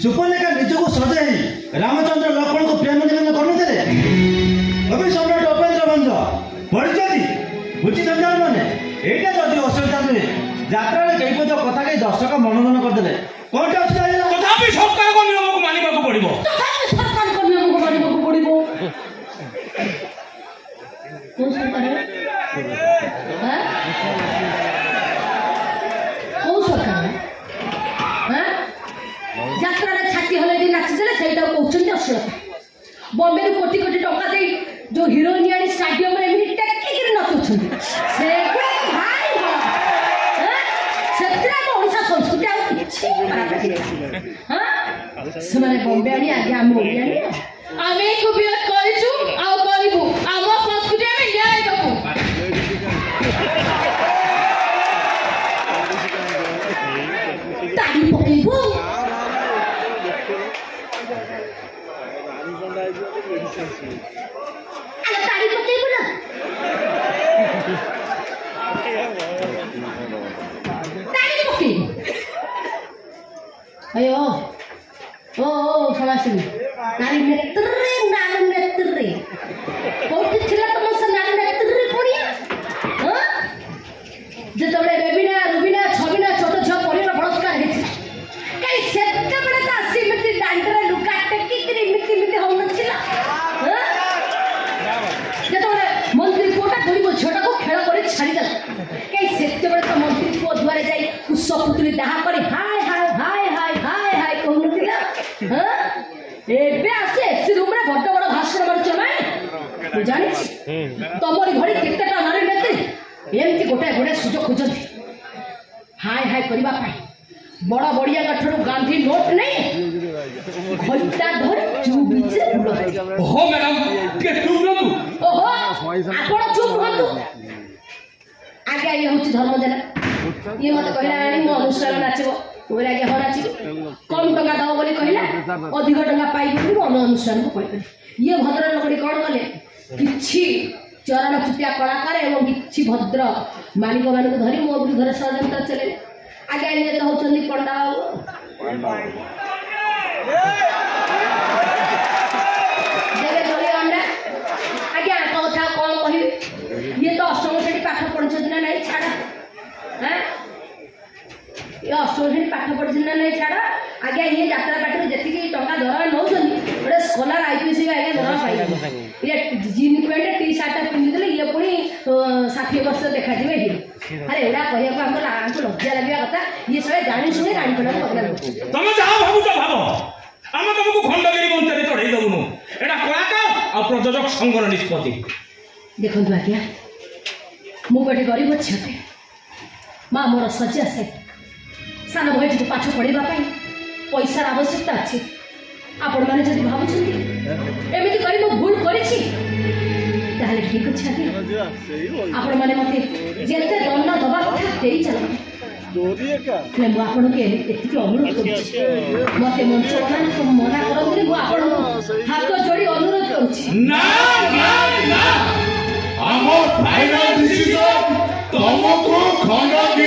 सुपर्णरेखा निजको सजाई रामचंद्र लक्ष्मण को प्रेम निवेदन करते कवि सम्राट उपेन्द्र भंज पढ़ी बुझी जंजाल मैंने एटा जदि असुविधा नुहे यात्रा कई पद कथा कही दर्शक मनोरंजन करदे कौन तथापि सरकार को नियम को मानिबा को पड़िबो सरकार को नियम को मानिबा को पड़िबो कौन सरकार है हां कौन सरकार है यात्रा छाती हले दिन नाची देले सेटा कहउछन अश्लीलता बॉम्बे रू कोटी कोटी टका दे जो हीरोइन यानी स्टेडियम रे एमि टेक्की के नचुछन से भाई हां सत्रा को ओडिसा संस्कृति आ किछि हां से माने बॉम्बे आनी आगे हम ओडिया आमे को विरोध करिछु आ करिबु आम संस्कृति में न्याय दबु ताड़ी पकेबो अरे ताड़ी पकेबो ना ताड़ी पकेबो अयो ओ समासिनी नारी नेत्रे नाम नेत्रे कोठी छिला तम से नाम नेत्रे पड़िया हां जे तबे रुबिना छबिना छोट छ परिवार बलात्कार हेछि कई सेते बडे ता सिमिति डांडरे लुका टेकी करी मिति हो नथिला हां जे तबे मंत्री कोटा गरीब छोटा को खेल करे छाड़ी दला कई सेते बडे ता मंत्री को द्वारे जाई कुछ पुतली दाहा करे हाय हाय हाय हाय हाय हाय कहू नथिला हां एबे आसे से रूम रे बड़ बड़ भाषण मारछ माने तू जानि तमरी घड़ी केतेटा नारी नेत्री एमती गोटे गोटे सुजोग खोजती हाय हाय करबा पाई बड़ बड़िया गठरू गांधी नोट नहीं घंटा धर चुबिचे बुलो हो मैडम के चुप न तू ओहो आपण चुप रहतु आगे ये होची धर्म देना ये मत कहला रानी मो अनुष्ठान नाचबो ओरे आगे हो नाची कम टका दव बोली कहला अधिक टका पाई बोली मो अनुष्ठान को कहि ये भद्र लोकडी कोन गले किछि चरण चुटिया कलाकार एवं किछि भद्र मालिक मान को धरी मो विरुद्ध षड्यंत्र चले आगे ये तो होचंदी पंडा देवे धरी अंडा आगे आको कथा कोन कहि ये तो अष्टम श्रेणी पाठ पढ़छ ना नहीं छाड़ा हैं ये अष्टम श्रेणी पाठ पढ़छ ना नहीं छाड़ा आगे ये यात्रा पाठ जेतिकी टंका दरा नौछन ओडे स्कॉलर आईपीएस आगे दरा पाई ये जीन पैंट टी शर्ट पिंदी देले ये पुणी 60 वर्ष देखा दिबे ही अरे एडा कहिया को हमको लज्जा लागिया कथा ये सब जानि सुने रानी पड़ा पकड़ा तमे जा भाबु तो भाबो हम तुमको खंडगिरी मंचरे चढ़ाई दबुनु एडा कलाकार आ प्रयोजक संघर निष्पत्ति देखो आज्ञा मु गोटे गरीब छे माँ मोर शଯ୍ୟା से सान भाई को पाठ पढ़ा पैसार आवश्यकता अच्छी आपण मैंने जब भावुं एमती कर भूल कर ठीक अच्छे आपण मैंने मत जिते दंड दवा कथा दे चल मुझे अनुरोध कर मत मंच मना करते हाथ जोड़ी अनुरोध करुँच तुमको खंडगिरी